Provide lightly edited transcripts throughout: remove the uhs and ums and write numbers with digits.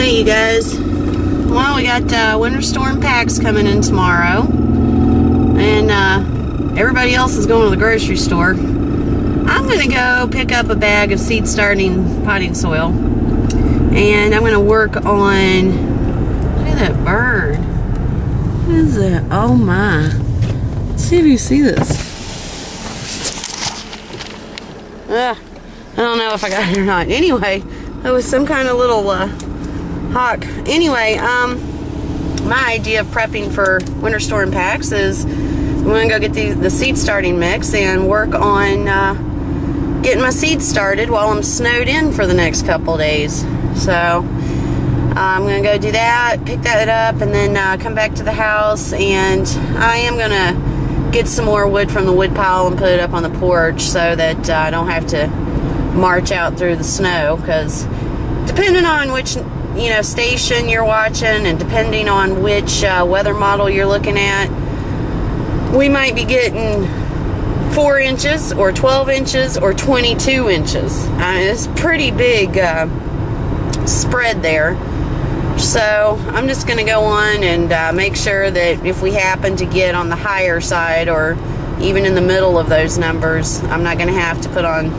Hey you guys, well we got winter storm packs coming in tomorrow, and everybody else is going to the grocery store. I'm going to go pick up a bag of seed starting potting soil, and I'm going to work on, look at that bird, what is that? Oh my, let's see if you see this. I don't know if I got it or not. Anyway, it was some kind of little hawk. Anyway, my idea of prepping for winter storm packs is I'm going to go get the seed starting mix and work on getting my seeds started while I'm snowed in for the next couple days. So I'm going to go do that, pick that up, and then come back to the house, and I am going to get some more wood from the wood pile and put it up on the porch so that I don't have to march out through the snow, because depending on which station you're watching, and depending on which weather model you're looking at, we might be getting 4 inches or 12 inches or 22 inches. I mean, it's pretty big spread there. So I'm just going to go on and make sure that if we happen to get on the higher side or even in the middle of those numbers, I'm not going to have to put on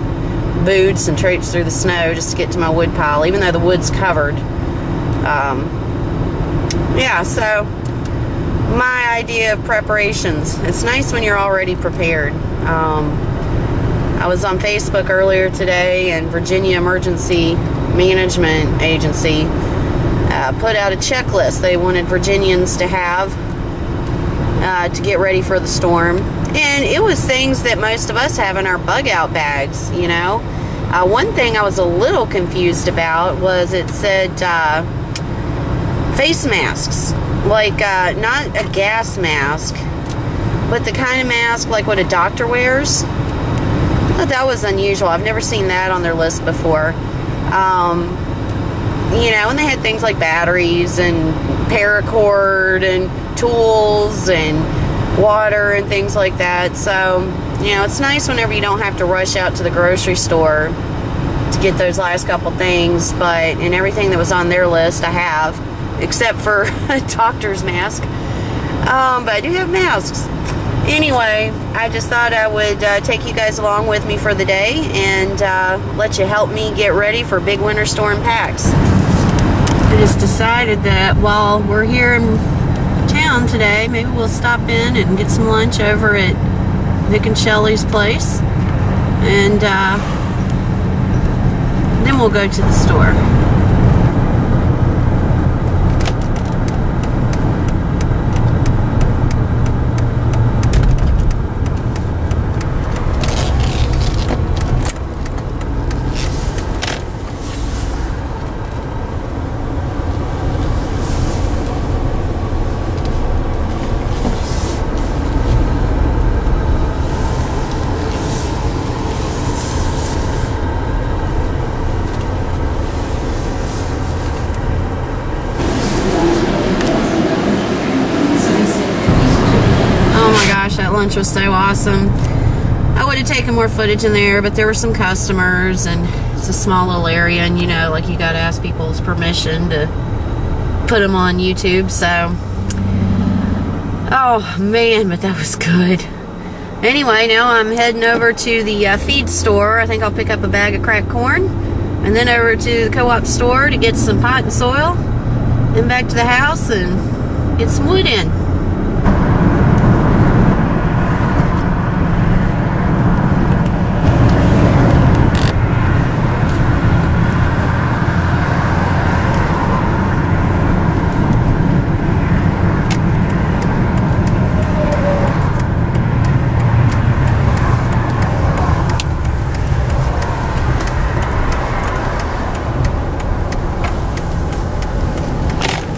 boots and traipse through the snow just to get to my wood pile, even though the wood's covered. Yeah, so my idea of preparations, it's nice when you're already prepared. I was on Facebook earlier today, and Virginia Emergency Management Agency put out a checklist they wanted Virginians to have to get ready for the storm. And it was things that most of us have in our bug out bags, One thing I was a little confused about was it said face masks, like not a gas mask, but the kind of mask like what a doctor wears. I thought that was unusual. I've never seen that on their list before. And they had things like batteries and paracord and tools and water and things like that. So, it's nice whenever you don't have to rush out to the grocery store to get those last couple things, and everything that was on their list I have, except for a doctor's mask. But I do have masks. Anyway, I just thought I would take you guys along with me for the day and let you help me get ready for big winter storm packs. I just decided that while we're here in town today, maybe we'll stop in and get some lunch over at Vic and Shelley's place, and then we'll go to the store. That lunch was so awesome. I would have taken more footage in there, but there were some customers, and it's a small little area, and you gotta ask people's permission to put them on YouTube. So, oh man, but that was good. Anyway, now I'm heading over to the feed store. I think I'll pick up a bag of cracked corn, and then over to the co-op store to get some potting soil, then back to the house and get some wood in.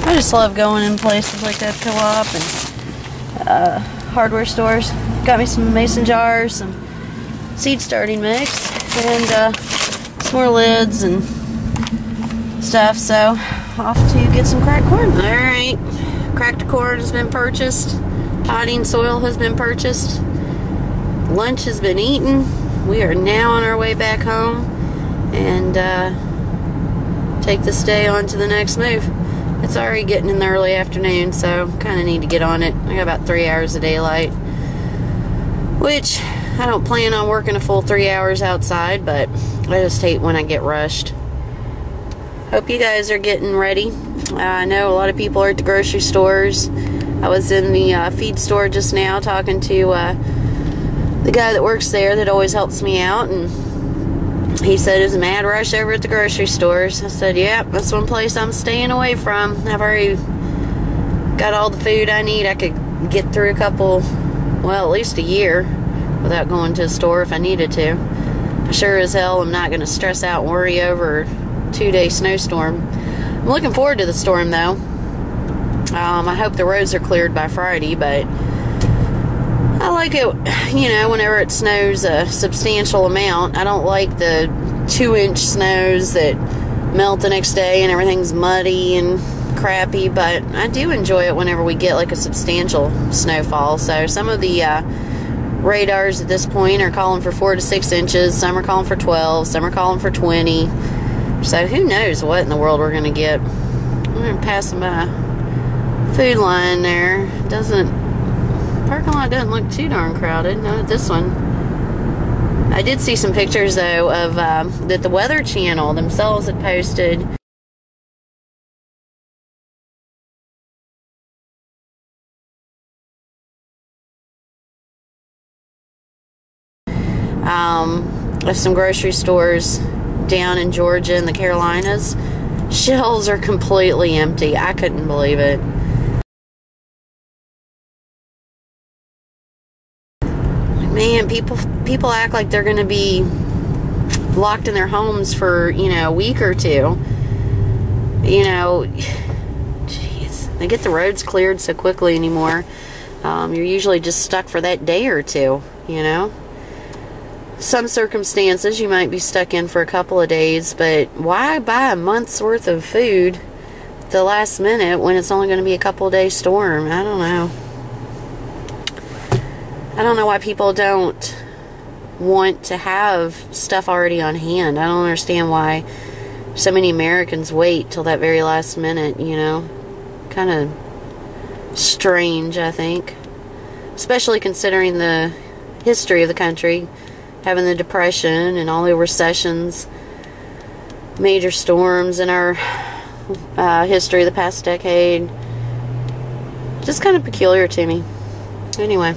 I just love going in places like that, co-op and hardware stores. Got me some mason jars, some seed starting mix, and some more lids and stuff. So off to get some cracked corn. Alright, cracked corn has been purchased, potting soil has been purchased, lunch has been eaten. We are now on our way back home, and take this day on to the next move. It's already getting in the early afternoon, so kind of need to get on it. I got about 3 hours of daylight, which I don't plan on working a full 3 hours outside, but I just hate when I get rushed. Hope you guys are getting ready. I know a lot of people are at the grocery stores. I was in the feed store just now talking to the guy that works there that always helps me out, and he said it's a mad rush over at the grocery stores. I said, yeah, that's one place I'm staying away from. I've already got all the food I need. I could get through a couple, well, at least a year without going to a store if I needed to. I sure as hell am not going to stress out and worry over a 2-day snowstorm. I'm looking forward to the storm, though. I hope the roads are cleared by Friday, but I like it, you know, whenever it snows a substantial amount. I don't like the 2-inch snows that melt the next day and everything's muddy and crappy, but I do enjoy it whenever we get like a substantial snowfall. So some of the radars at this point are calling for 4 to 6 inches. Some are calling for 12. Some are calling for 20. So who knows what in the world we're going to get. I'm going to pass by food line there. Parking lot doesn't look too darn crowded. Not this one. I did see some pictures though of that the Weather Channel themselves had posted. Of some grocery stores down in Georgia and the Carolinas. Shelves are completely empty. I couldn't believe it. Man, people act like they're going to be locked in their homes for, you know, a week or two. You know, jeez, they get the roads cleared so quickly anymore. You're usually just stuck for that day or two, you know. Some circumstances you might be stuck in for a couple of days, but why buy a month's worth of food at the last minute when it's only going to be a couple of days storm? I don't know. I don't know why people don't want to have stuff already on hand. I don't understand why so many Americans wait till that very last minute, you know. Kind of strange, I think. Especially considering the history of the country, having the Depression and all the recessions, major storms in our history of the past decade. Just kind of peculiar to me. Anyway.